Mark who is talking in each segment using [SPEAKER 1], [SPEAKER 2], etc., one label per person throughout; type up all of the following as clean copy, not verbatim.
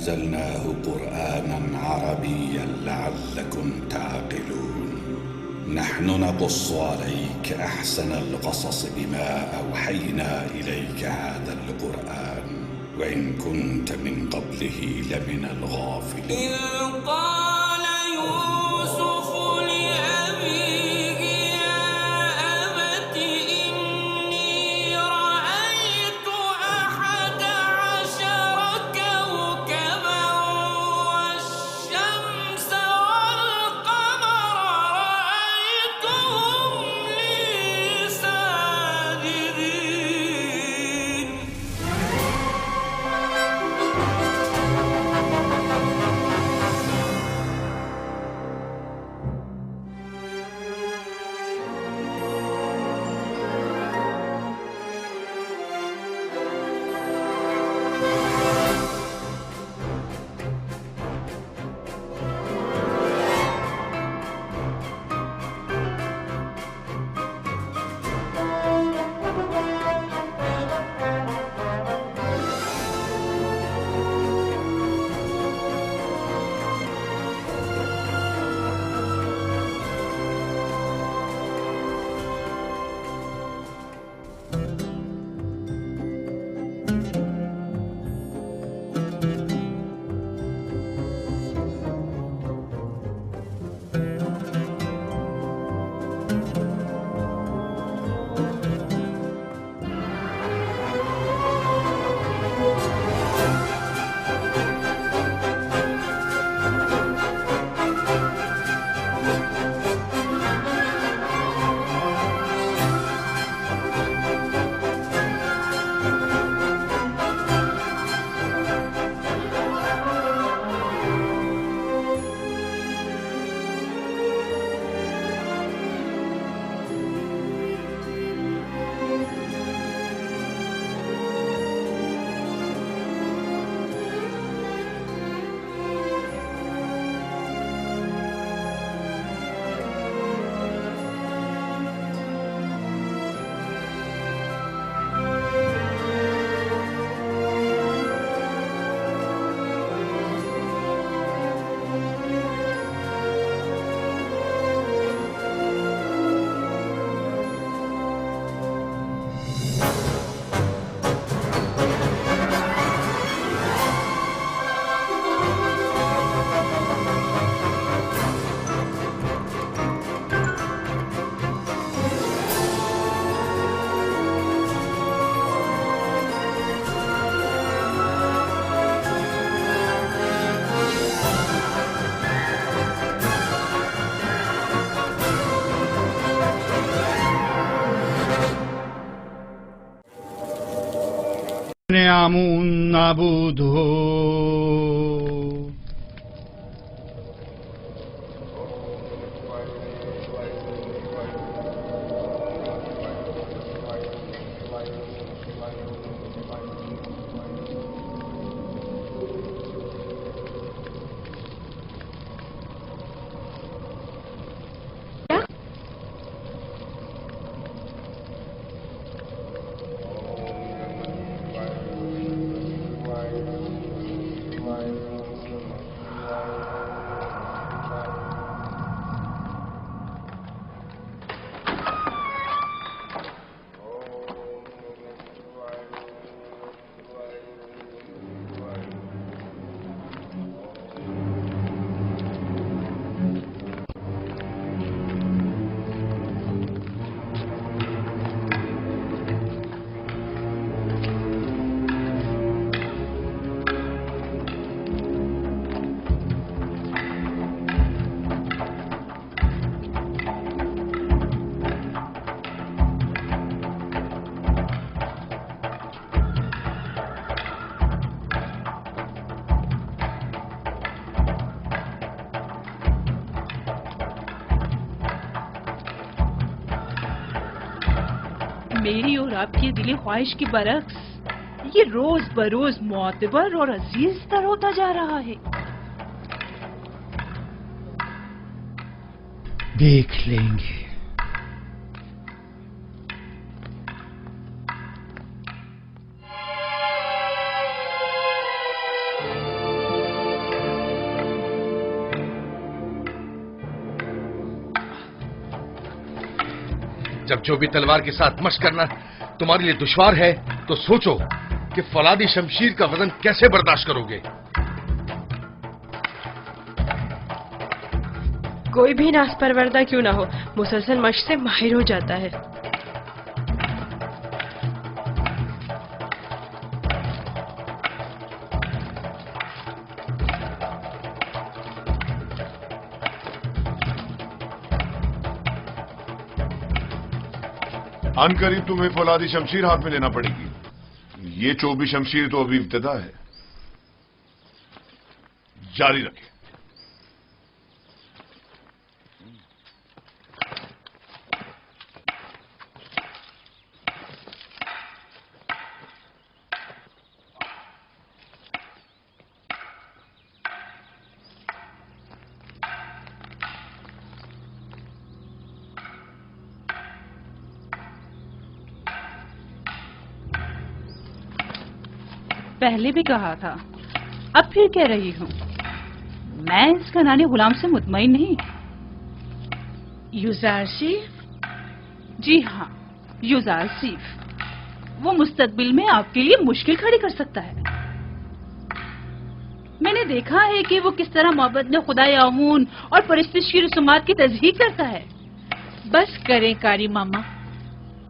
[SPEAKER 1] أنزلناه قرآنا عربيا لعلكم تعقلون. نحن نقص عليك أحسن القصص بما أوحينا إليك هذا القرآن وإن كنت من قبله لمن الغافلين.
[SPEAKER 2] إذ قال يوسف لأبيه يا أبت إني رأيت 11 كوكبا والشمس والقمر رأيتهم لي ساجدين.
[SPEAKER 3] نعم نعبده.
[SPEAKER 4] میری اور آپ کی دلی خواہش کی برعکس یہ روز بروز معتبر اور عزیز تر ہوتا جا رہا ہے.
[SPEAKER 3] دیکھ لیں گے.
[SPEAKER 5] جب جو بھی تلوار کے ساتھ مشق کرنا تمہارے لیے دشوار ہے تو سوچو کہ فولادی شمشیر کا وزن کیسے برداشت کرو گے.
[SPEAKER 6] کوئی بھی ناز پروردہ کیوں نہ ہو، مسلسل مشق سے ماہر ہو جاتا ہے.
[SPEAKER 7] ان قریب تمہیں فولادی شمشیر ہاتھ میں لینا پڑے گی. یہ چوبی شمشیر تو ابھی ابتدا ہے. جاری رکھیں.
[SPEAKER 4] پہلے بھی کہا تھا، اب پھر کہہ رہی ہوں، میں اس کنانی غلام سے مطمئن نہیں.
[SPEAKER 6] یوزارسیف؟
[SPEAKER 4] جی ہاں، یوزارسیف. وہ مستقبل میں آپ کے لیے مشکل کھڑی کر سکتا ہے. میں نے دیکھا ہے کہ وہ کس طرح محبت میں خدا آمون اور پرستش کی رسومات کی تصدیق کرتا ہے.
[SPEAKER 8] بس کریں کاری ماما،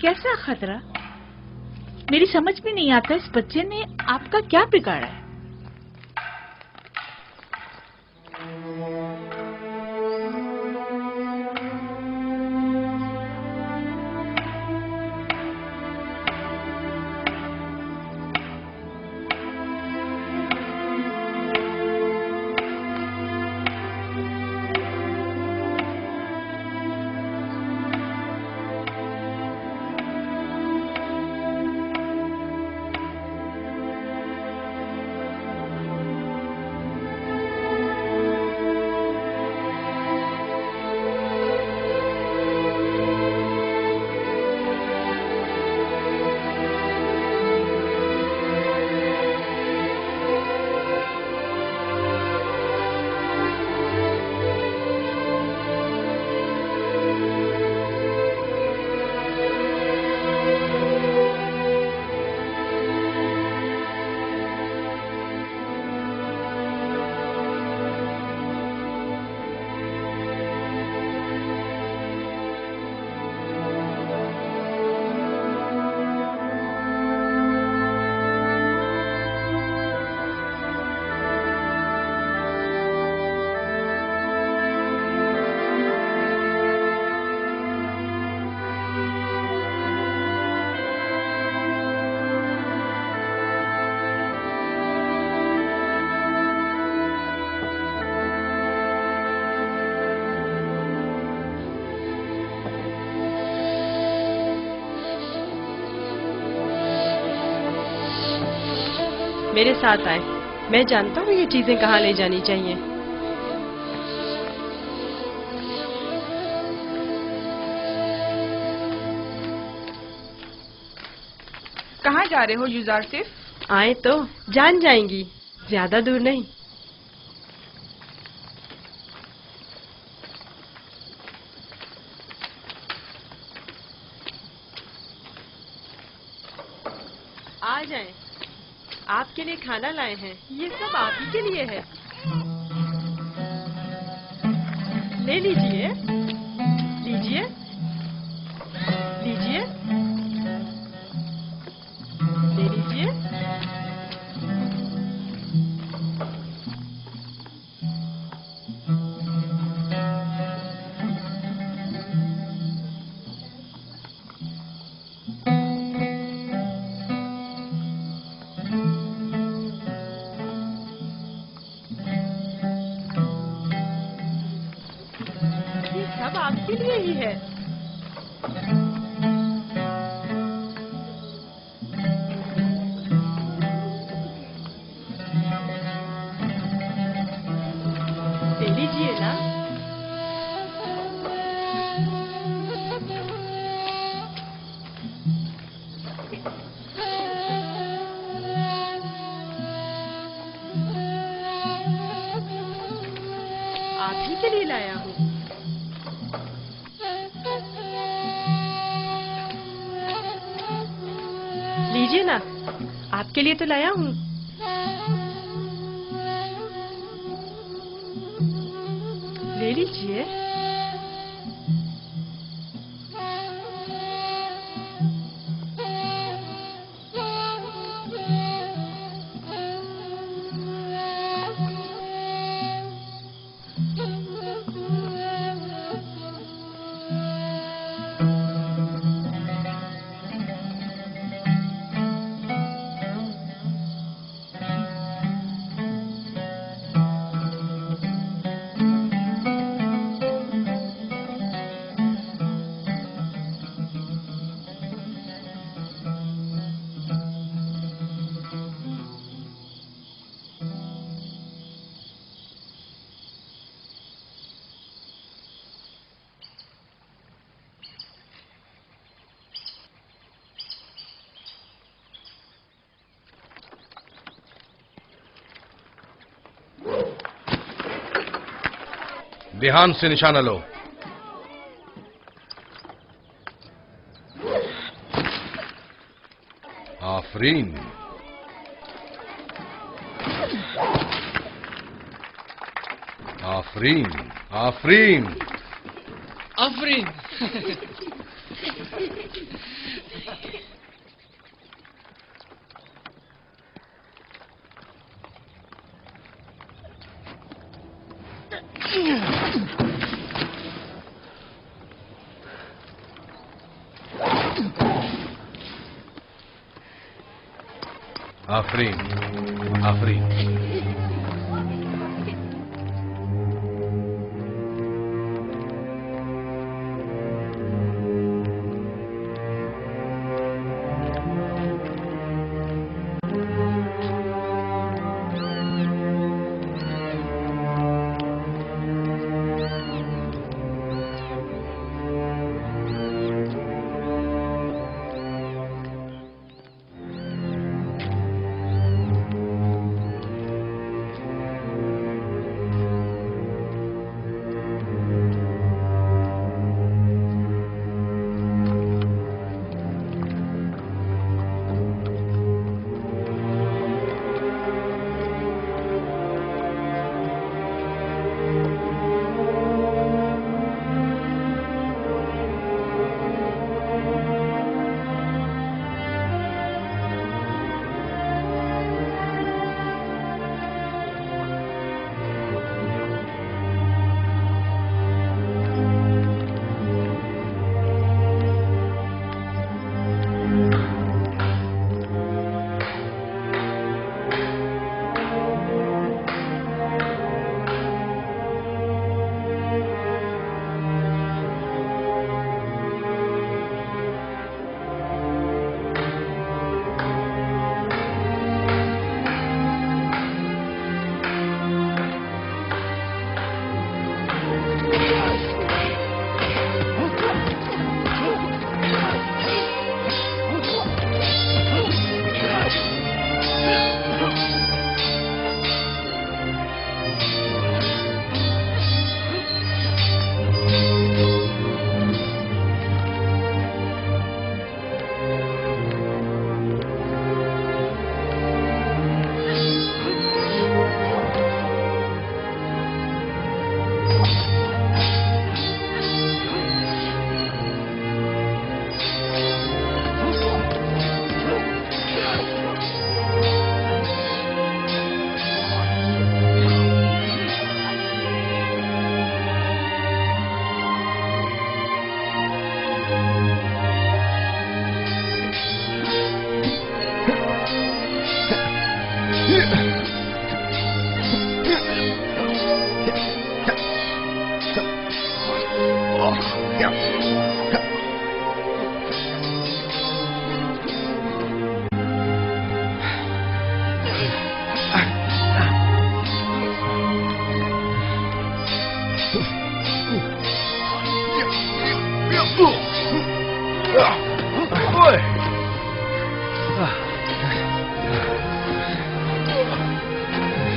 [SPEAKER 8] کیسا خطرہ؟ میری سمجھ میں نہیں آتا اس بچے نے آپ کا کیا بگاڑا ہے.
[SPEAKER 6] میرے ساتھ آئے، میں جانتا ہوں یہ چیزیں کہاں لے جانی چاہیے.
[SPEAKER 8] کہاں جا رہے ہو یوزارسیف؟
[SPEAKER 6] آئے تو جان جائیں گی، زیادہ دور نہیں. آ جائیں، آپ کے لیے کھانا لائے ہیں، یہ سب آپ ہی کے لیے ہے. لے لیجئے، لیجئے، لیجئے، لے لیجئے. سب آپ کے لیے ہی ہے. لے لیجیے نا. آپ ہی کے لیے لایا ہوں. ना, आपके लिए तो लाया हूँ। ले लीजिए।
[SPEAKER 5] ध्यान से निशाना लो। आफरीन। आफरीन। आफरीन।
[SPEAKER 9] आफरीन।
[SPEAKER 5] आफरीन। आफरीन।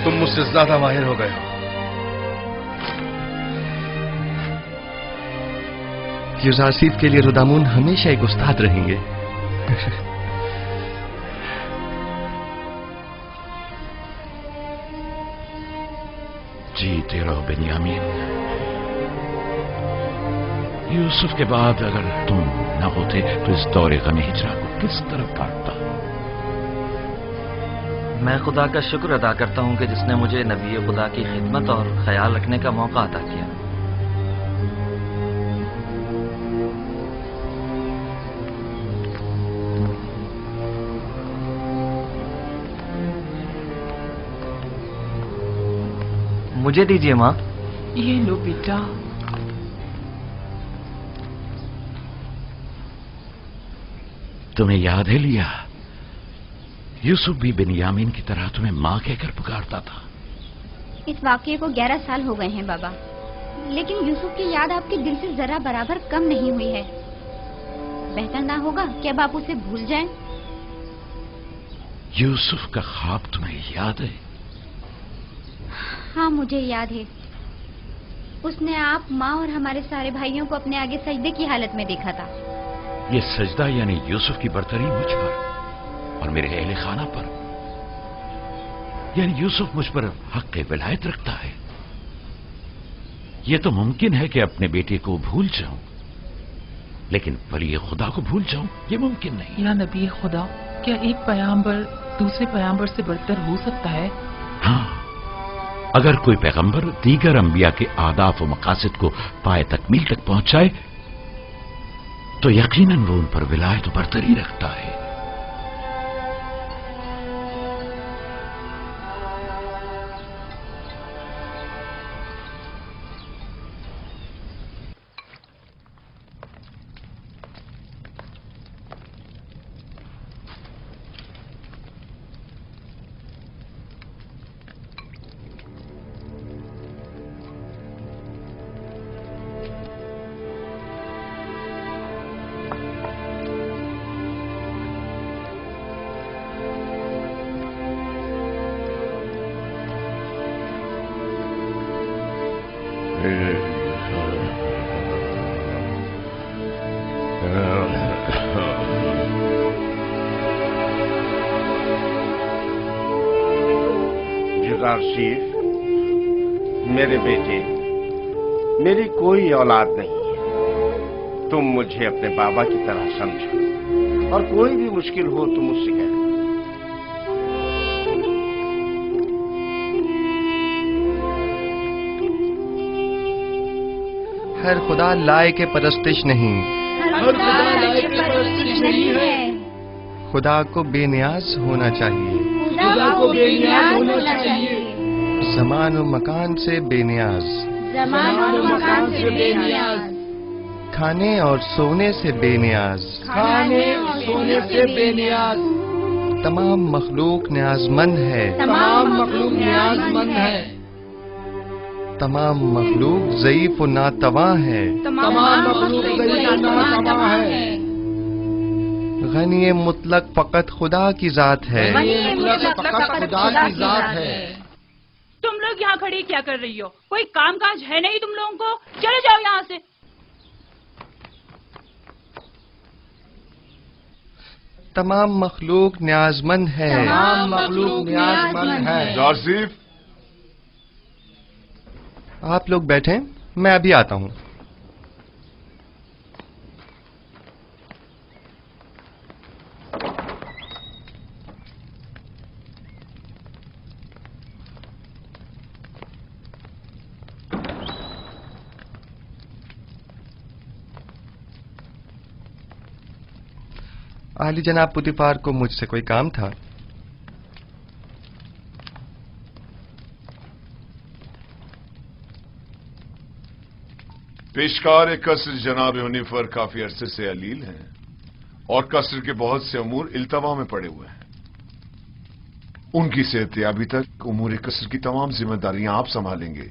[SPEAKER 5] तुम मुझसे ज्यादा माहिर हो गए हो।
[SPEAKER 10] यूज़ आसिफ के लिए रुदामुन हमेशा एक उस्ताद रहेंगे।
[SPEAKER 1] जीते रहो बेनियामीन। यूसुफ के बाद अगर तुम न होते तो इस दौरे गम हिजरा को किस तरफ काटता।
[SPEAKER 10] मैं खुदा का शुक्र अदा करता हूं कि जिसने मुझे नबी खुदा की खिदमत और ख्याल रखने का मौका अता किया। मुझे दीजिए माँ।
[SPEAKER 4] ये लो बेटा।
[SPEAKER 1] तुम्हें याद है लिया, यूसुफ भी बेनियामीन की तरह तुम्हें माँ कहकर पुकारता था।
[SPEAKER 11] इस वाकये को 11 साल हो गए हैं बाबा, लेकिन यूसुफ की याद आपके दिल से जरा बराबर कम नहीं हुई है। बेहतर ना होगा कि अब आप उसे भूल जाएं?
[SPEAKER 1] यूसुफ का ख्वाब तुम्हें याद है?
[SPEAKER 11] हाँ मुझे याद है। उसने आप, माँ और हमारे सारे भाइयों को अपने आगे सजदे की हालत में देखा था।
[SPEAKER 1] ये सजदा यानी यूसुफ की बरतरी मुझ पर और मेरे अहले खाना पर, यानी यूसुफ मुझ पर हक विलायत रखता है। ये तो मुमकिन है कि अपने बेटे को भूल जाऊं, लेकिन वली खुदा को भूल जाऊं ये मुमकिन नहीं।
[SPEAKER 4] या नबी खुदा, क्या एक पैगंबर दूसरे पैगंबर से बढ़कर हो सकता है?
[SPEAKER 1] हाँ, अगर कोई पैगंबर दीगर अंबिया के आदाफ व मकासद को पाए तकमील तक पहुंचाए तो यकीनन वो उन पर विलायत बरतरी रखता है।
[SPEAKER 12] जुगारशीफ, मेरे बेटे, मेरी कोई औलाद नहीं है। तुम मुझे अपने बाबा की तरह समझो और कोई भी मुश्किल हो तो मुझसे कहो।
[SPEAKER 13] हर खुदा लायक परस्तिश नहीं, खुदा को बेनियाज होना चाहिए।
[SPEAKER 2] खुदा को बेनियाज होना चाहिए।
[SPEAKER 13] ज़मान व मकान से बेनियाज,
[SPEAKER 2] ज़मान व मकान से बेनियाज।
[SPEAKER 13] खाने और सोने से बेनियाज,
[SPEAKER 2] खाने और सोने से बेनियाज।
[SPEAKER 13] तमाम मखलूक न्याजमंद है,
[SPEAKER 2] तमाम मखलूक न्याजमंद है।
[SPEAKER 13] तमाम मखलूक ज़ईफ व नातवा है,
[SPEAKER 2] तमाम मखलूक ज़ईफ व नातवा है।
[SPEAKER 13] गनी मुतलक फकत खुदा की जात है,
[SPEAKER 2] खुदा की जात है।
[SPEAKER 4] तुम लोग यहाँ खड़ी क्या कर रही हो? कोई काम काज है नहीं तुम लोगों को? चले जाओ यहाँ से।
[SPEAKER 13] तमाम मखलूक न्याजमंद है,
[SPEAKER 2] तमाम मखलूक न्याजमंद है।
[SPEAKER 7] जारसीफ,
[SPEAKER 13] आप लोग बैठें, मैं अभी आता हूँ। आली जनाब पुतिफार को मुझसे कोई काम था।
[SPEAKER 7] पेशकार कसर जनाब यूनिफर काफी अरसे से अलील हैं और कसर के बहुत से अमूर इल्तवा में पड़े हुए हैं। उनकी सेहतयाबी तक उमूर कसर की तमाम जिम्मेदारियां आप संभालेंगे।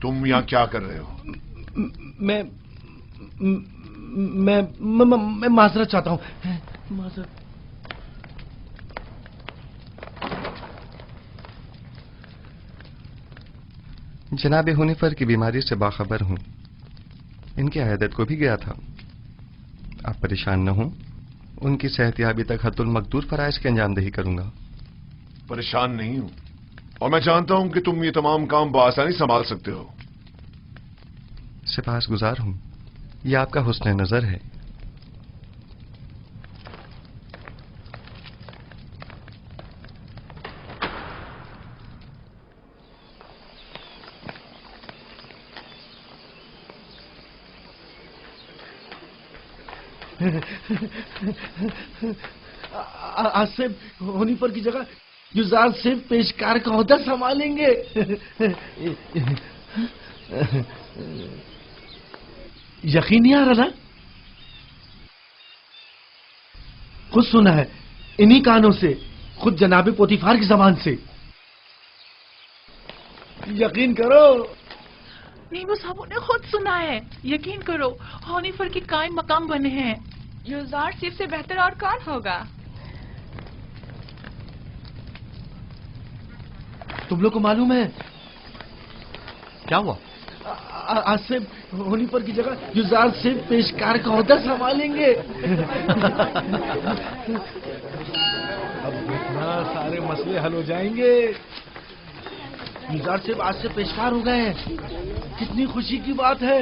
[SPEAKER 7] तुम यहां क्या कर रहे हो?
[SPEAKER 5] मैं माजरत चाहता हूं। माजरत।
[SPEAKER 13] जनाब हुनिफर की बीमारी से बाखबर हूं। इनकी अयादत को भी गया था। आप परेशान न हों, उनकी सेहतयाबी तक हतुल मकदूर फराइज की अंजामदही करूंगा।
[SPEAKER 7] परेशान नहीं हूं, और मैं जानता हूं कि तुम ये तमाम काम बआसानी संभाल सकते हो।
[SPEAKER 13] सिपासगुजार हूं, ये आपका हुस्न नजर है।
[SPEAKER 2] आसिफ होनीफर की जगह युजार सिर्फ पेशकार का ओहदा संभालेंगे। यकीन नहीं आ रहा ना? खुद सुना है इन्हीं कानों से, खुद जनाबे पोतीफार की जबान से। यकीन करो।
[SPEAKER 8] नीमू साहब ने खुद सुना है, यकीन करो, होनीफर के कायम मकाम बने हैं।
[SPEAKER 6] युजार सिर्फ से बेहतर और कौन होगा?
[SPEAKER 2] तुम लोग को मालूम है
[SPEAKER 3] क्या हुआ?
[SPEAKER 2] आसिफ होनीफर की जगह युजार सिर्फ पेशकार का ओहदा संभालेंगे। अब देखना सारे मसले हल हो जाएंगे। युजार सिर्फ आज से पेशकार हो गए हैं, कितनी खुशी की बात है।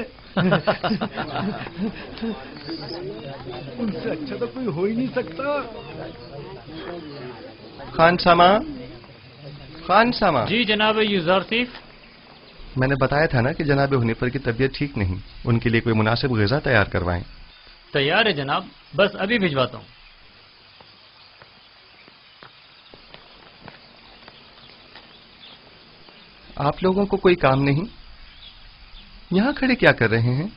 [SPEAKER 2] उनसे अच्छा तो कोई हो ही नहीं सकता।
[SPEAKER 13] खान सामा, खान सामा।
[SPEAKER 3] जी जनाब युजार सिर्फ।
[SPEAKER 13] मैंने बताया था ना कि जनाब हुनीफर की तबीयत ठीक नहीं, उनके लिए कोई मुनासिब ग़िज़ा तैयार करवाएं।
[SPEAKER 3] तैयार है जनाब, बस अभी भिजवाता हूँ।
[SPEAKER 13] आप लोगों को कोई काम नहीं? यहां खड़े क्या कर रहे हैं?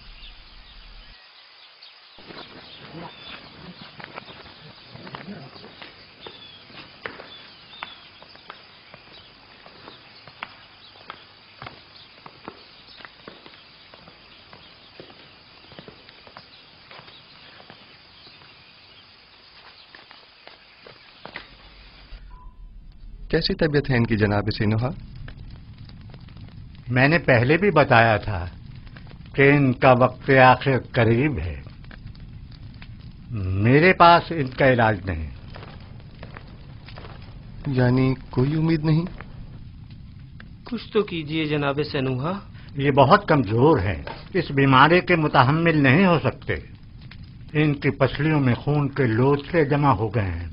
[SPEAKER 13] कैसी तबीयत है इनकी जनाब सिनुहा?
[SPEAKER 3] मैंने पहले भी बताया था कि इनका वक्त आखिर करीब है। मेरे पास इनका इलाज नहीं।
[SPEAKER 13] यानी कोई उम्मीद नहीं?
[SPEAKER 14] कुछ तो कीजिए जनाब सनूहा।
[SPEAKER 3] ये बहुत कमजोर हैं, इस बीमारी के मुतहम्मिल नहीं हो सकते। इनकी पसलियों में खून के लोथड़े जमा हो गए हैं।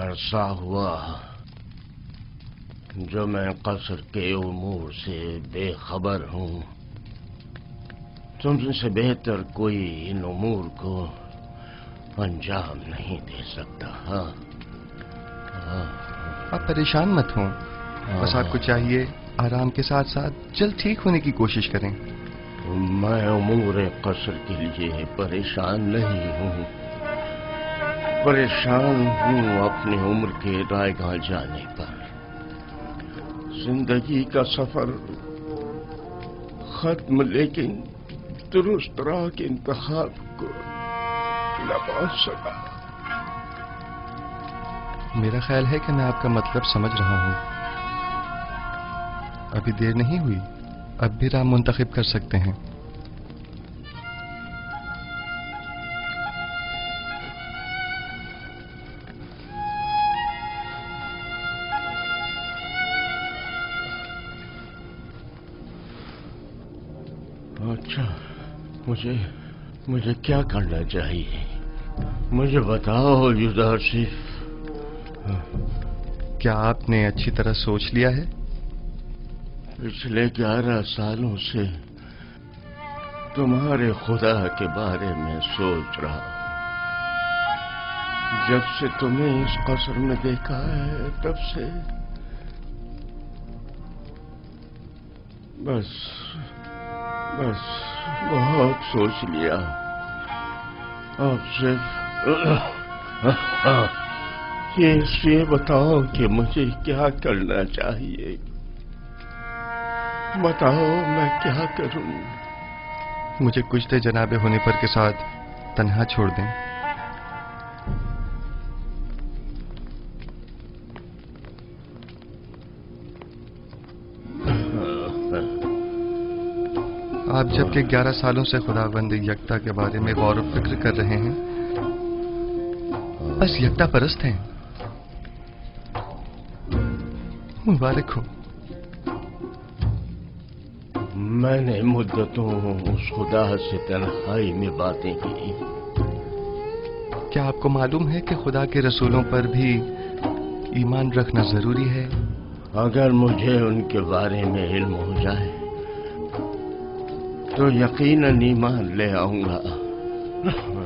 [SPEAKER 12] अरसा हुआ जो मैं कसर के उमूर से बेखबर हूँ। तुमसे बेहतर कोई इन उमूर को अंजाम नहीं दे सकता।
[SPEAKER 13] आप परेशान मत हों, बस आपको चाहिए आराम के साथ साथ जल्द ठीक होने की कोशिश करें।
[SPEAKER 12] मैं उमूर कसर के लिए परेशान नहीं हूँ, परेशान हूँ अपनी उम्र के रायगाह जाने पर। जिंदगी का सफर खत्म, लेकिन दुरुस्त राह के इंतखाब को न पहुंच सका।
[SPEAKER 13] मेरा ख्याल है कि मैं आपका मतलब समझ रहा हूँ। अभी देर नहीं हुई, अब भी राह मुंतखब कर सकते हैं।
[SPEAKER 12] अच्छा, मुझे क्या करना चाहिए? मुझे बताओ युजार सिर्फ।
[SPEAKER 13] क्या आपने अच्छी तरह सोच लिया है?
[SPEAKER 12] पिछले 11 सालों से तुम्हारे खुदा के बारे में सोच रहा। जब से तुम्हें इस कसर में देखा है तब से बस बहुत सोच लिया। अब सिर्फ ये बताओ कि मुझे क्या करना चाहिए। बताओ मैं क्या करूं?
[SPEAKER 13] मुझे कुछ देर जनाब हुनीफर के साथ तन्हा छोड़ दें। आप जबकि 11 सालों से खुदावंद यकता के बारे में गौर व फिक्र कर रहे हैं, बस यकता परस्त हैं। मुबारक हो।
[SPEAKER 12] मैंने मुद्दतों उस खुदा से तन्हाई में बातें की।
[SPEAKER 13] क्या आपको मालूम है कि खुदा के रसूलों पर भी ईमान रखना जरूरी है?
[SPEAKER 12] अगर मुझे उनके बारे में इल्म हो जाए तो यकीनन ईमान ले आऊंगा।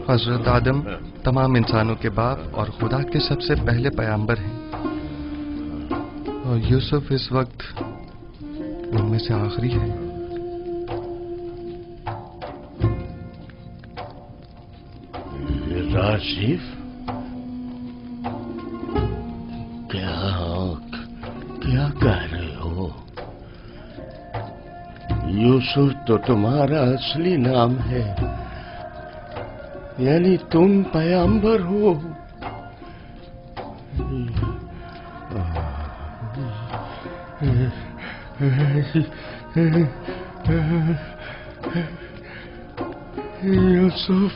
[SPEAKER 13] हजरत आदम तमाम इंसानों के बाप और खुदा के सबसे पहले पैगंबर हैं, और यूसुफ इस वक्त उनमें से आखिरी है।
[SPEAKER 12] राशिफ, क्या कह रहे हो? यूसुफ तो तुम्हारा असली नाम है, यानी तुम पैगंबर हो। यूसुफ,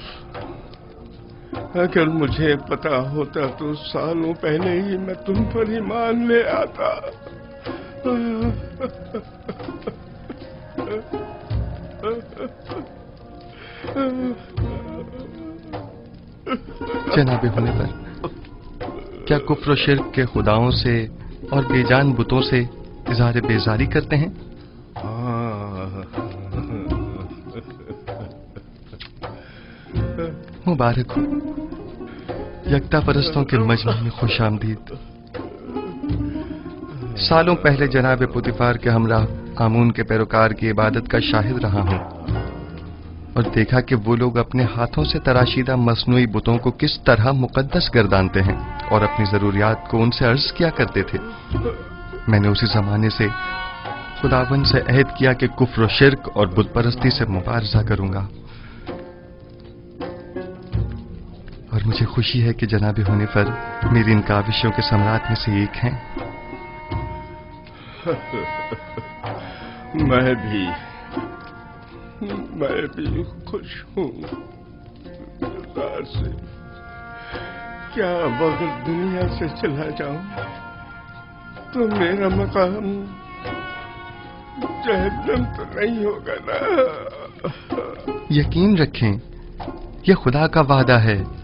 [SPEAKER 12] अगर मुझे पता होता तो सालों पहले ही मैं तुम पर ईमान ले आता।
[SPEAKER 13] जनाबे होने पर क्या कुफ्र शिर्क के खुदाओं से और बेजान बुतों से इज़हार बेजारी करते हैं? मुबारक हो। यकता परस्तों के मजमे में खुश आमदीद। सालों पहले जनाब पुतिफार के हमराह आमून के पैरोकार की इबादत का शाहिद रहा हूं और देखा कि वो लोग अपने हाथों से तराशीदा मसनूई बुतों को किस तरह मुकद्दस गर्दानते हैं और अपनी जरूरियात को उनसे अर्ज किया करते थे। मैंने उसी जमाने से खुदावन से अहद किया कि कुफ्र शिर्क और बुत परस्ती से मुबारजा करूंगा, और मुझे खुशी है कि जनाबे होने पर मेरी इन काविशों के सम्राट में से एक हैं।
[SPEAKER 12] मैं भी खुश हूँ। से क्या अगर दुनिया से चला जाऊं तो मेरा मकाम जहन्नम तो नहीं होगा ना?
[SPEAKER 13] यकीन रखें, यह खुदा का वादा है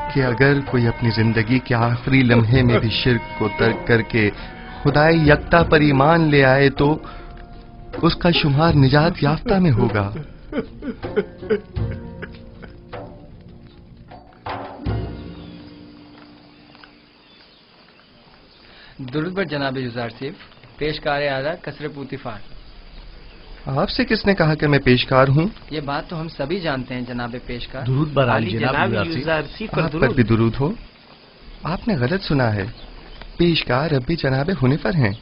[SPEAKER 13] कि अगर कोई अपनी जिंदगी के आखिरी लम्हे में भी शिर्क को तर्क करके खुदाई यकता पर ईमान ले आए तो उसका शुमार निजात याफ्ता में होगा।
[SPEAKER 15] दुरूद बर जनाब युजार सिफ, पेशकार आला कसर पुतिफार।
[SPEAKER 13] आपसे किसने कहा कि मैं पेशकार हूँ?
[SPEAKER 15] ये बात तो हम सभी जानते हैं जनाब पेशकार।
[SPEAKER 2] दुरूद बर आली जनाब युजार सिफ।
[SPEAKER 13] आप पर भी दुरूद हो। आपने गलत सुना है, पेशकार अब भी जनाब हुनिफर हैं।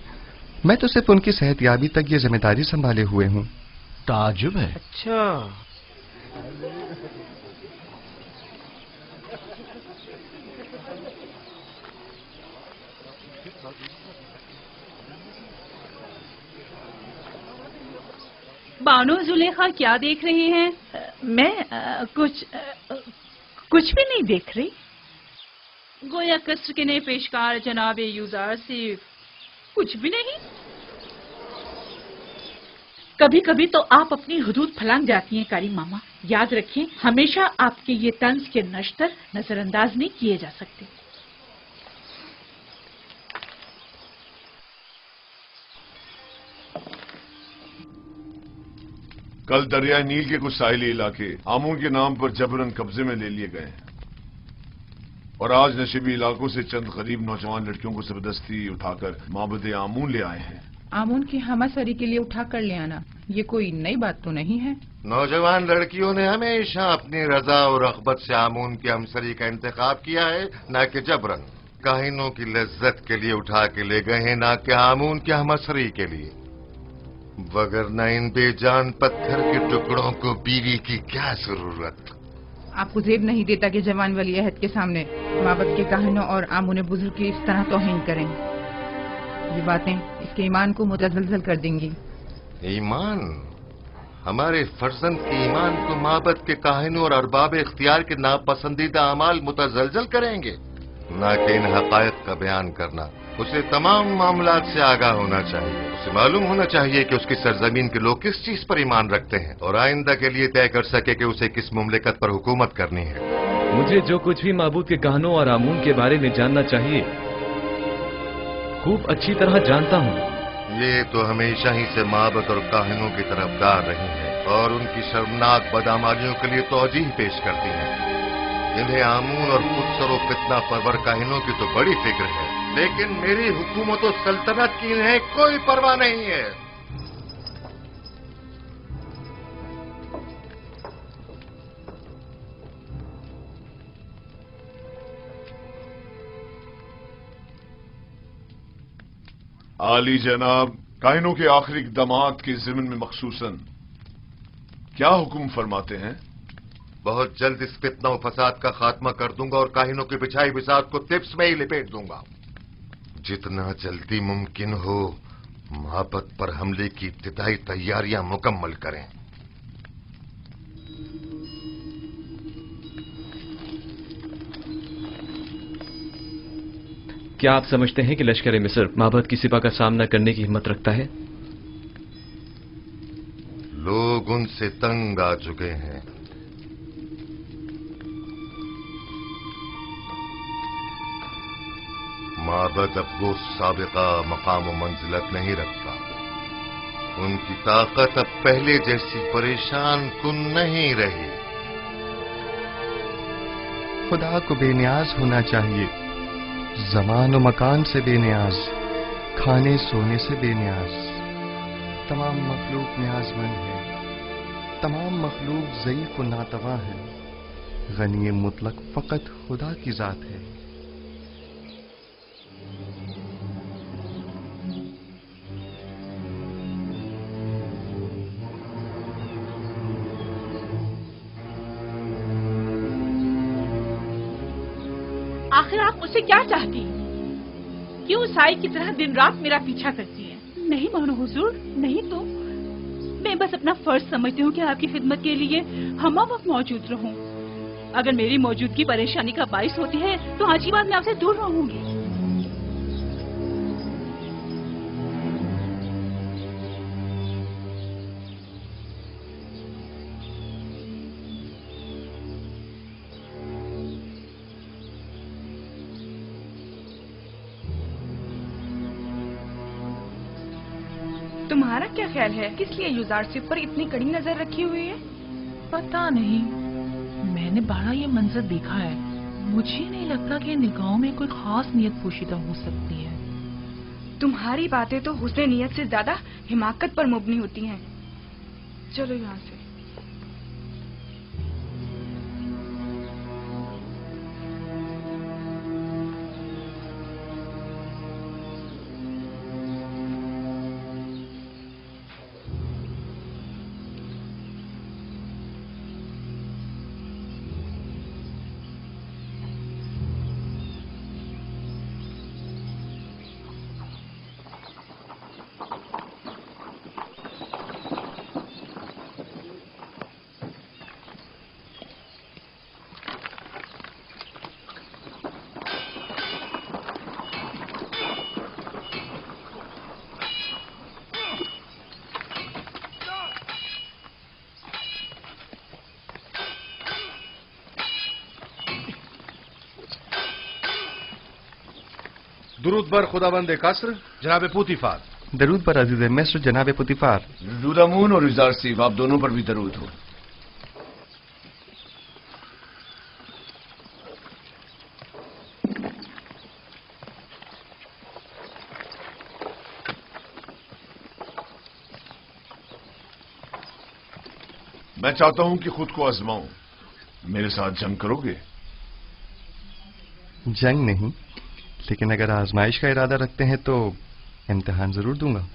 [SPEAKER 13] मैं तो सिर्फ उनकी सेहतयाबी तक ये जिम्मेदारी संभाले हुए हूँ।
[SPEAKER 2] ताजुब है।
[SPEAKER 14] अच्छा,
[SPEAKER 4] बानो जुलेखा क्या देख रहे हैं?
[SPEAKER 8] मैं कुछ भी नहीं देख रही।
[SPEAKER 4] गोया कस्र के नए पेशकार जनाब युजार सिर्फ कुछ भी नहीं।
[SPEAKER 8] कभी कभी तो आप अपनी हुदूद फलांग जाती हैं कारी मामा। याद रखें, हमेशा आपके ये तंज के नश्तर नजरअंदाज नहीं किए जा सकते।
[SPEAKER 7] कल दरियाई नील के कुछ साहिली इलाके आमून के नाम पर जबरन कब्जे में ले लिए गए हैं, और आज नशीबी इलाकों से चंद गरीब नौजवान लड़कियों को जबरदस्ती उठाकर माबद आमून ले आए हैं।
[SPEAKER 16] आमून की हमासरी के लिए उठा कर ले आना ये कोई नई बात तो नहीं है।
[SPEAKER 17] नौजवान लड़कियों ने हमेशा अपनी रजा और रग़बत से आमून की हमसरी का इंतखाब किया है, न कि जबरन। काहिनों की लज्जत के लिए उठा के ले गए हैं, न कि आमून की हमसरी के लिए। वगरना इन बेजान पत्थर के टुकड़ों को बीवी की क्या जरूरत।
[SPEAKER 16] आपको जेब नहीं देता कि जवान वली अहद के सामने माबद के काहिनों और आमून बुजुर्ग की इस तरह तौहीन करें। ये बातें इसके ईमान को मुतज़लज़ल कर देंगी।
[SPEAKER 17] ईमान? हमारे फर्जंद के ईमान को माबद के काहिनों और अरबाब इख्तियार के नापसंदीदा अमाल मुतज़लज़ल करेंगे? न कि इन हकायक का बयान करना। उसे तमाम मामलात से आगाह होना चाहिए। उसे मालूम होना चाहिए कि उसकी सरजमीन के लोग किस चीज पर ईमान रखते हैं और आइंदा के लिए तय कर सके कि उसे किस मुमलिकत पर हुकूमत करनी है।
[SPEAKER 18] मुझे जो कुछ भी माबूद के कहानों और आमून के बारे में जानना चाहिए खूब अच्छी तरह जानता हूँ।
[SPEAKER 17] ये तो हमेशा ही से माबद और काहिनों की तरफदार रही है और उनकी शर्मनाक बदआमालियों के लिए तौजीह पेश करती हैं। इन्हें आमून और खुदसर व फितना परवर काहिनों की तो बड़ी फिक्र है, लेकिन मेरी हुकूमत और सल्तनत की इन्हें कोई परवाह नहीं है।
[SPEAKER 7] आली जनाब, काहिनों के आखिरी इक़दामात के ज़िम्न में मखसूसन क्या हुक्म फरमाते हैं?
[SPEAKER 17] बहुत जल्द इस फितना और फसाद का खात्मा कर दूंगा और काहिनों की बिछाई बिसात को टिप्स में ही लिपेट दूंगा। जितना जल्दी मुमकिन हो माबद पर हमले की इब्तिदाई तैयारियां मुकम्मल करें।
[SPEAKER 18] क्या आप समझते हैं कि लश्कर मिस्र माबद की सिपा का सामना करने की हिम्मत रखता है?
[SPEAKER 17] लोग उनसे तंग आ चुके हैं। माबद अब वो साबिका मकाम व मंजिलत नहीं रखता। उनकी ताकत अब पहले जैसी परेशान कुन नहीं रही।
[SPEAKER 13] खुदा को बेनियाज होना चाहिए, ज़मान व मकान से बेनियाज, खाने सोने से बेनियाज। तमाम मखलूक न्याजमंद है, तमाम मखलूक ज़ईफ़ व नातवा है। गनी मुतलक फ़कत खुदा की ज़ात है।
[SPEAKER 8] आखिर आप मुझसे क्या चाहती हैं? क्यों साई की तरह दिन रात मेरा पीछा करती हैं? नहीं मानो हुजूर, नहीं तो मैं बस अपना फर्ज समझती हूँ कि आपकी खिदमत के लिए हम वक्त मौजूद रहूं। अगर मेरी मौजूदगी परेशानी का बाइस होती है तो आज की बात मैं आपसे दूर रहूंगी।
[SPEAKER 6] तुम्हारा क्या ख्याल है, किस लिए युजारसिफ पर इतनी कड़ी नजर रखी हुई है?
[SPEAKER 4] पता नहीं, मैंने बड़ा ये मंजर देखा है। मुझे नहीं लगता कि निगाहों में कोई खास नियत पोशीदा हो सकती है।
[SPEAKER 6] तुम्हारी बातें तो हुस्न नियत से ज्यादा हिमाकत पर मुबनी होती हैं। चलो यहाँ से।
[SPEAKER 5] दुरूद बर खुदाबंद कासर जनाब पुतिफार।
[SPEAKER 13] दरूद पर अजीज मिस्र जनाब पुतिफार।
[SPEAKER 2] दुरूद और युजारसिफ, आप दोनों पर भी दरूद हो।
[SPEAKER 7] मैं चाहता हूं कि खुद को आजमाऊं। मेरे साथ जंग करोगे?
[SPEAKER 13] जंग नहीं, लेकिन अगर आजमाइश का इरादा रखते हैं तो इम्तिहान जरूर दूंगा।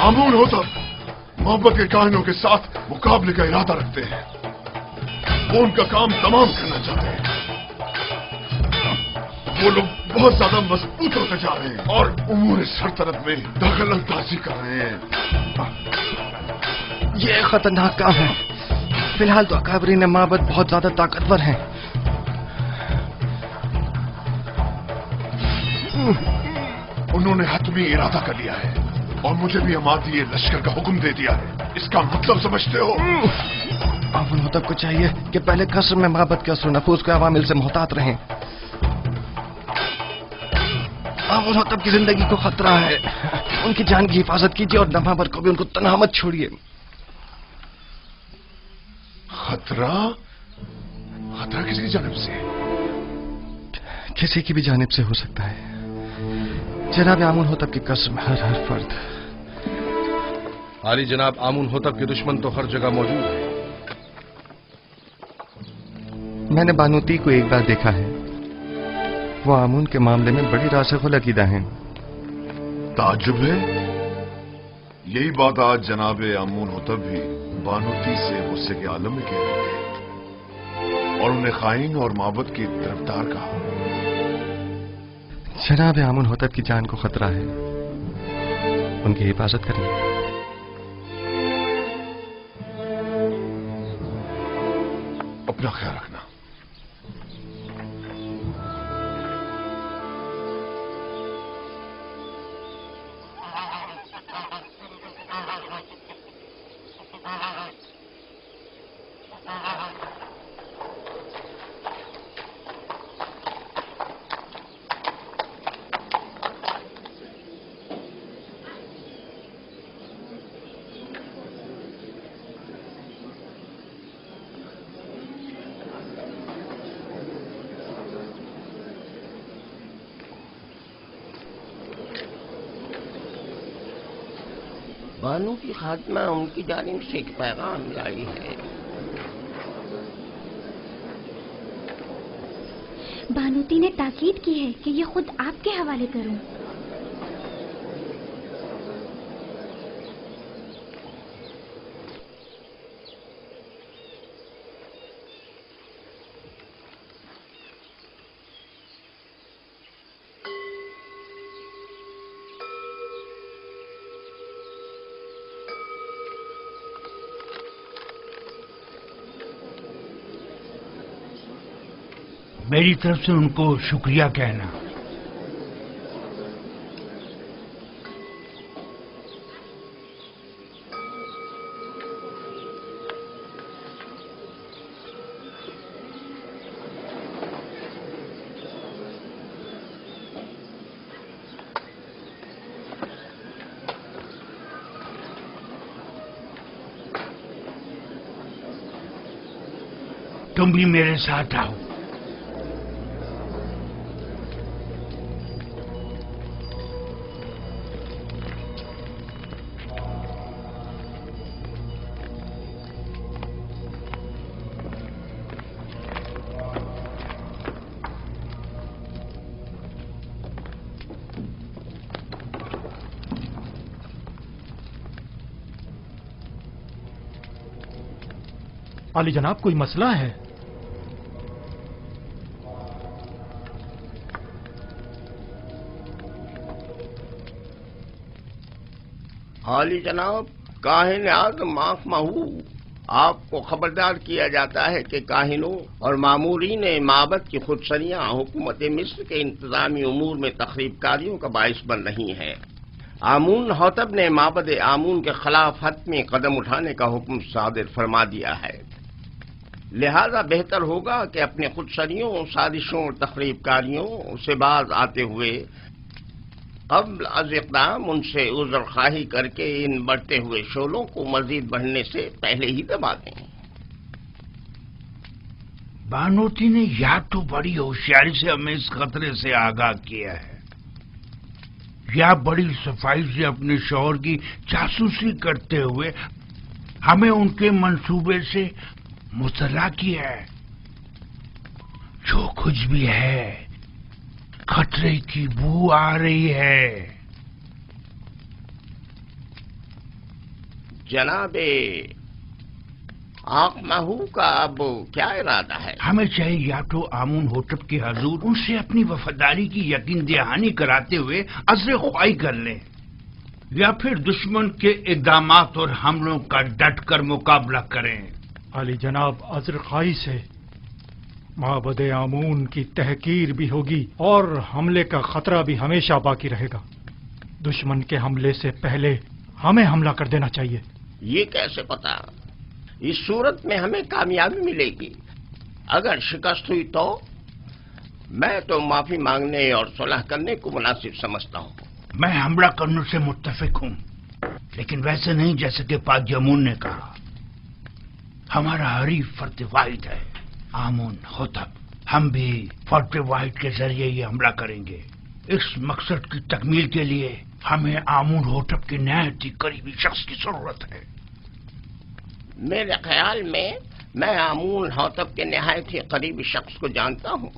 [SPEAKER 7] आमून होतब मोहब्बत के काहिनों के साथ मुकाबले का इरादा रखते हैं। वो उनका काम तमाम करना चाहते हैं। वो लोग बहुत ज्यादा मजबूत होते जा रहे हैं और उमूर सरतरत में दखल अंदाजी कर रहे हैं।
[SPEAKER 13] ये खतरनाक काम है। फिलहाल तो अकाबरीन माबद बहुत ज्यादा ताकतवर हैं।
[SPEAKER 7] उन्होंने हतमी इरादा कर लिया है और मुझे भी हमारी लश्कर का हुक्म दे दिया है। इसका मतलब समझते हो?
[SPEAKER 13] आमुन होतब को चाहिए कि पहले कसर में माबद के असर नफूस के अवामिल से मोहतात रहें। आमुन होतब की जिंदगी को खतरा है। उनकी जान की हिफाजत कीजिए और नमाबर को भी उनको तन्हा मत छोड़िए।
[SPEAKER 7] खतरा? खतरा किसकी जानिब से?
[SPEAKER 13] किसी की भी जानिब से हो सकता है। जनाब आमुन होतब की कसम हर फर्द।
[SPEAKER 5] आली जनाब, आमुन होतब के दुश्मन तो हर जगह मौजूद है।
[SPEAKER 13] मैंने बानूती को एक बार देखा है। वो आमुन के मामले में बड़ी रासिखुल अकीदा हैं।
[SPEAKER 7] ताज्जुब है। यही बात आज जनाब आमून होतब भी बानूती से गुस्से के आलम में कह रहे थे और उन्हें खाइन और माबद की तरफदार कहा।
[SPEAKER 13] जनाब आमुन होतब की जान को खतरा है। उनकी हिफाजत करिए।
[SPEAKER 7] अपना ख्याल रखना।
[SPEAKER 12] बानू की खात्मा उनकी जानिब से एक पैगाम लाई है।
[SPEAKER 11] बानूती ने ताकीद की है कि ये खुद आपके हवाले करूं।
[SPEAKER 19] मेरी तरफ से उनको शुक्रिया कहना। तुम भी मेरे साथ आओ।
[SPEAKER 2] आली जनाब, कोई मसला है?
[SPEAKER 12] आली जनाब, काहिन आज़म आँख महू, आपको खबरदार किया जाता है कि काहिनों और मामूरीन माबद की खुदसरियाँ हुकूमत मिस्र के इंतजामी उमूर में तखरीबकारियों का बाइस बन रही हैं। आमून होतब ने माबद आमून के खिलाफ हतमी कदम उठाने का हुक्म सादिर फरमा दिया है। लिहाजा बेहतर होगा कि अपने खुदसरियों, साजिशों और तखरीबकारियों से बाज आते हुए क़ब्ल अज़ इक़दाम उनसे उज़्र ख़्वाही करके इन बढ़ते हुए शोलों को मजीद बढ़ने से पहले ही दबा दें।
[SPEAKER 19] बानूती ने या तो बड़ी होशियारी से हमें इस खतरे से आगाह किया है, या बड़ी सफाई से अपने शौहर की जासूसी करते हुए हमें उनके मंसूबे से मुतला किया है। जो कुछ भी है, खतरे की बू आ रही है।
[SPEAKER 12] जनाबे आँख महू का अब क्या इरादा है?
[SPEAKER 19] हमें चाहिए या तो आमून होटब के हजूर उनसे अपनी वफादारी की यकीन दहानी कराते हुए अज़्र ख्वाही कर लें, या फिर दुश्मन के इक़दामात और हमलों का डट कर मुकाबला करें।
[SPEAKER 20] अली जनाब, अज़्र ख्वाही से माबद आमून की तहकीर भी होगी और हमले का खतरा भी हमेशा बाकी रहेगा। दुश्मन के हमले से पहले हमें हमला कर देना चाहिए।
[SPEAKER 12] ये कैसे पता? इस सूरत में हमें कामयाबी मिलेगी। अगर शिकस्त हुई तो मैं तो माफी मांगने और सुलह करने को मुनासिब समझता हूँ।
[SPEAKER 19] मैं हमला करने से मुत्तफिक हूँ, लेकिन वैसे नहीं जैसे कि पाक जमून ने कहा। हमारा हरीफ फर्द वाहिद है आमून होतब। हम भी फर्द वाहिद के जरिए ये हमला करेंगे। इस मकसद की तकमील के लिए हमें आमून होतब की नहायत ही करीबी शख्स की जरूरत है।
[SPEAKER 12] मेरे ख्याल में मैं आमून होतब के नहायत ही करीबी शख्स को जानता हूँ।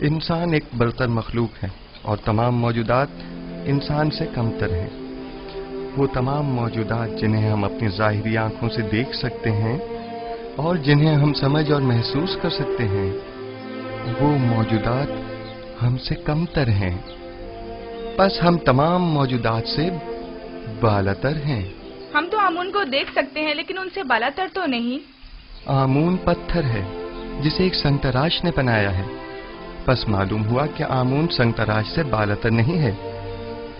[SPEAKER 13] इंसान एक बरतर मखलूक है और तमाम मौजूदात इंसान से कमतर हैं। वो तमाम मौजूदात जिन्हें हम अपनी ज़ाहिरी आंखों से देख सकते हैं और जिन्हें हम समझ और महसूस कर सकते हैं, वो मौजूदात हमसे कमतर हैं। बस हम तमाम मौजूदात से बालातर हैं।
[SPEAKER 6] हम तो आमून को देख सकते हैं, लेकिन उनसे बालातर तो नहीं।
[SPEAKER 13] आमून पत्थर है जिसे एक संगतराश ने बनाया है। बस मालूम हुआ कि आमून संगतराश से बालातर नहीं है,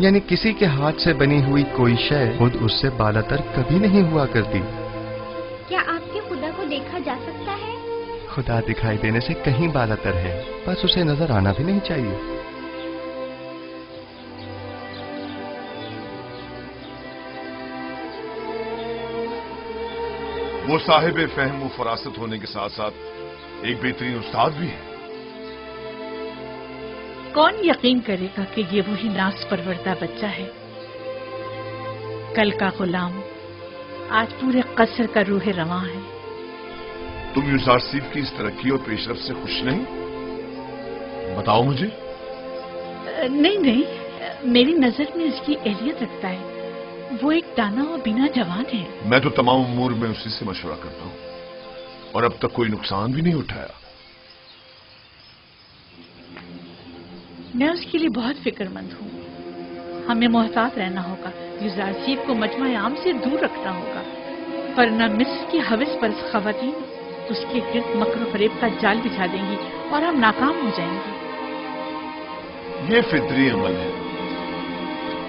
[SPEAKER 13] यानी किसी के हाथ से बनी हुई कोई शय खुद उससे बालातर कभी नहीं हुआ करती।
[SPEAKER 11] क्या आपके खुदा को देखा जा सकता है?
[SPEAKER 13] खुदा दिखाई देने से कहीं बालातर है, बस उसे नजर आना भी नहीं चाहिए।
[SPEAKER 7] वो साहिब फहम व फरासत होने के साथ साथ एक बेहतरीन उस्ताद भी है।
[SPEAKER 8] कौन यकीन करेगा कि ये वही नास परवरदा बच्चा है? कल का गुलाम आज पूरे कसर का रूह रवां है।
[SPEAKER 7] तुम यूजारसीफ की इस तरक्की और पेशरफ से खुश नहीं? बताओ मुझे।
[SPEAKER 8] नहीं नहीं, मेरी नजर में इसकी एहलियत रखता है। वो एक दाना और बिना जवान है।
[SPEAKER 7] मैं तो तमाम उमूर में उसी से मशवरा करता हूं और अब तक कोई नुकसान भी नहीं उठाया।
[SPEAKER 8] मैं उसके लिए बहुत फिक्रमंद हूँ। हमें मोहतात रहना होगा। यूजारसीफ को मजमा आम से दूर रखना होगा, वरना मिस्र की हविस पर खवातीन उसके गिर्द मकर फरेब का जाल बिछा देंगी और हम नाकाम हो जाएंगे।
[SPEAKER 7] ये फितरी अमल है।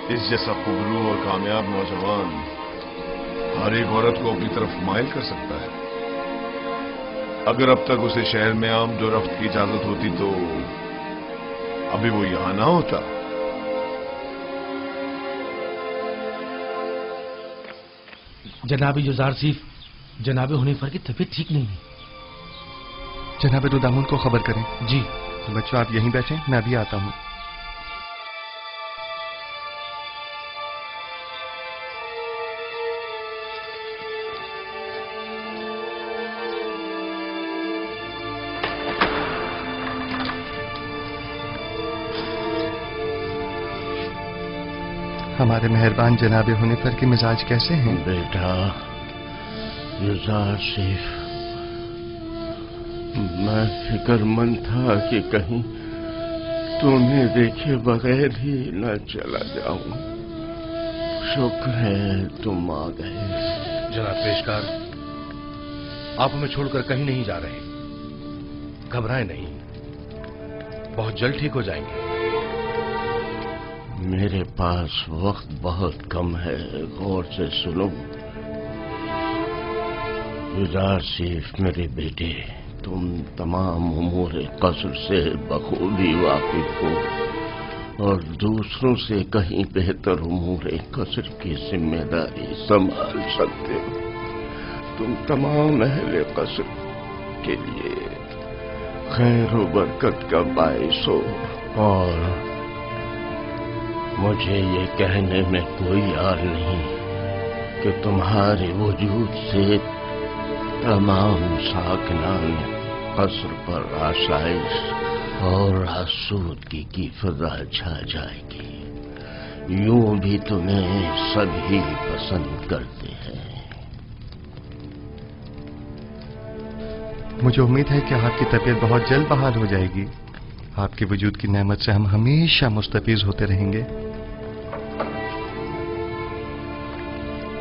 [SPEAKER 7] इस जैसा खुबरू और कामयाब नौजवान हर एक औरत को अपनी तरफ माइल कर सकता है। अगर अब तक उसे शहर में आम दो रफ्त की इजाजत होती तो अभी वो यहां ना होता।
[SPEAKER 2] जनाब यूजारसीफ, जनाब हुनीफर की तबीयत ठीक नहीं है।
[SPEAKER 13] जनाब रुदामुन को खबर करें।
[SPEAKER 2] जी।
[SPEAKER 13] बच्चों आप यहीं बैठें, मैं अभी आता हूं। हमारे मेहरबान जनाब हुनीफर के मिजाज कैसे हैं?
[SPEAKER 12] बेटा यूजारसीफ, मैं फिक्रमंद था कि कहीं तुम्हें देखे बगैर ही न चला जाऊं। शुक्र है तुम आ गए।
[SPEAKER 5] जनाब पेशकार, आप हमें छोड़कर कहीं नहीं जा रहे। घबराएं नहीं, बहुत जल्द ठीक हो जाएंगे।
[SPEAKER 12] मेरे पास वक्त बहुत कम है, गौर से सुनो। यूजारसीफ मेरे बेटे, तुम तमाम उमूर कसर से बखूबी वाकिफ हो और दूसरों से कहीं बेहतर उमूर कसर की जिम्मेदारी संभाल सकते हो। तुम तमाम अहले कसर के लिए खैर व बरकत का बाइस हो और मुझे ये कहने में कोई यार नहीं कि तुम्हारे वजूद से तमाम साकिनान कसर पर आसाइश और आसूदगी की फिजा छा जाएगी। यूं भी तुम्हें सभी पसंद करते हैं।
[SPEAKER 13] मुझे उम्मीद है कि आपकी तबीयत बहुत जल्द बहाल हो जाएगी। आपके वजूद की नेमत से हम हमेशा मुस्तफीज होते रहेंगे।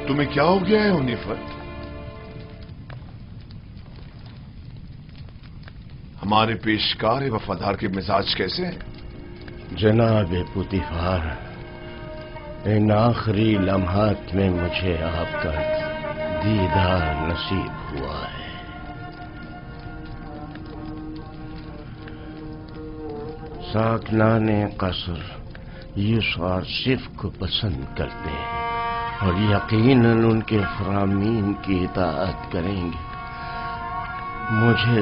[SPEAKER 7] तुम्हें क्या हो गया है हुनीफर? हमारे पेशकार वफादार के मिजाज कैसे हैं?
[SPEAKER 12] जनाब पुतिफार, इन आखिरी लम्हात में मुझे आपका दीदार नसीब हुआ है। साकनाने कसर यूसुफ को पसंद करते हैं और यकीनन उनके फरामीन की इताअत करेंगे। मुझे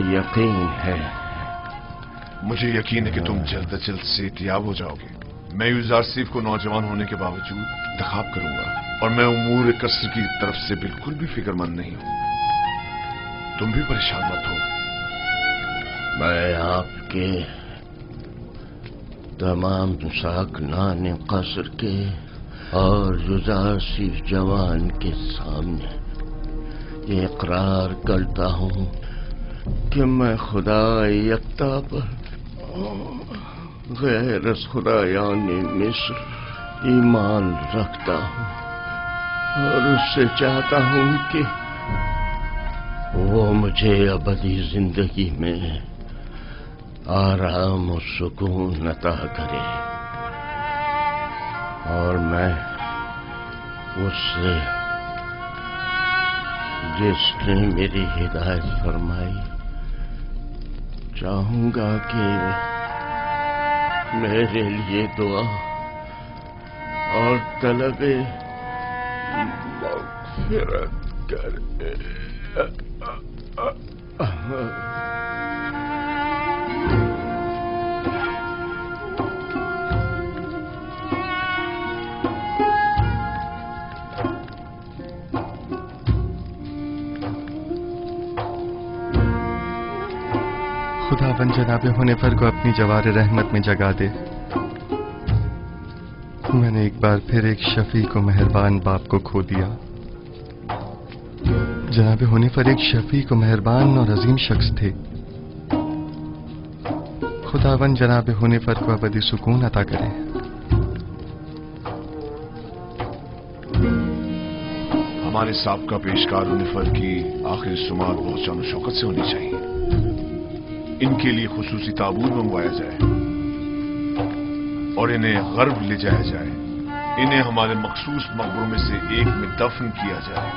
[SPEAKER 12] यकीन है कि तुम जल्द अज जल्द सेहतियाब हो जाओगे। मैं यूसुफ को नौजवान होने के बावजूद इंतखाब करूंगा और मैं उमूर कसर की तरफ से बिल्कुल भी फिक्रमंद नहीं हूं। तुम भी परेशान मत हो। मैं आपके तमाम साकनाने कसर के और यूसुफ जवान के सामने ये इकरार करता हूं कि मैं खुदा यकता पर गैर खुदायानी मिस्र ईमान रखता हूं और उससे चाहता हूं कि वो मुझे अबदी जिंदगी में आराम और सुकून अता करे और मैं उससे जिसने मेरी हिदायत फरमाई चाहूंगा कि मेरे लिए दुआ और तलबे मग़फ़िरत करे।
[SPEAKER 13] खुदावंद जनाब हुनीफर को अपनी जवार रहमत में जगा दे। मैंने एक बार फिर एक शफी को मेहरबान बाप को खो दिया। जनाब हुनीफर एक शफी को मेहरबान और अजीम शख्स थे। खुदावंद जनाब हुनीफर को अबदी सुकून अता करे।
[SPEAKER 7] हमारे साबका पेशकार हुनीफर की आखिरी सुमात बहुत शान शौकत से होनी चाहिए। इनके लिए खुसूसी ताबूत मंगवाया जाए और इन्हें गर्व ले जाया जाए। इन्हें हमारे मखसूस मकबरों में से एक में दफन किया जाए।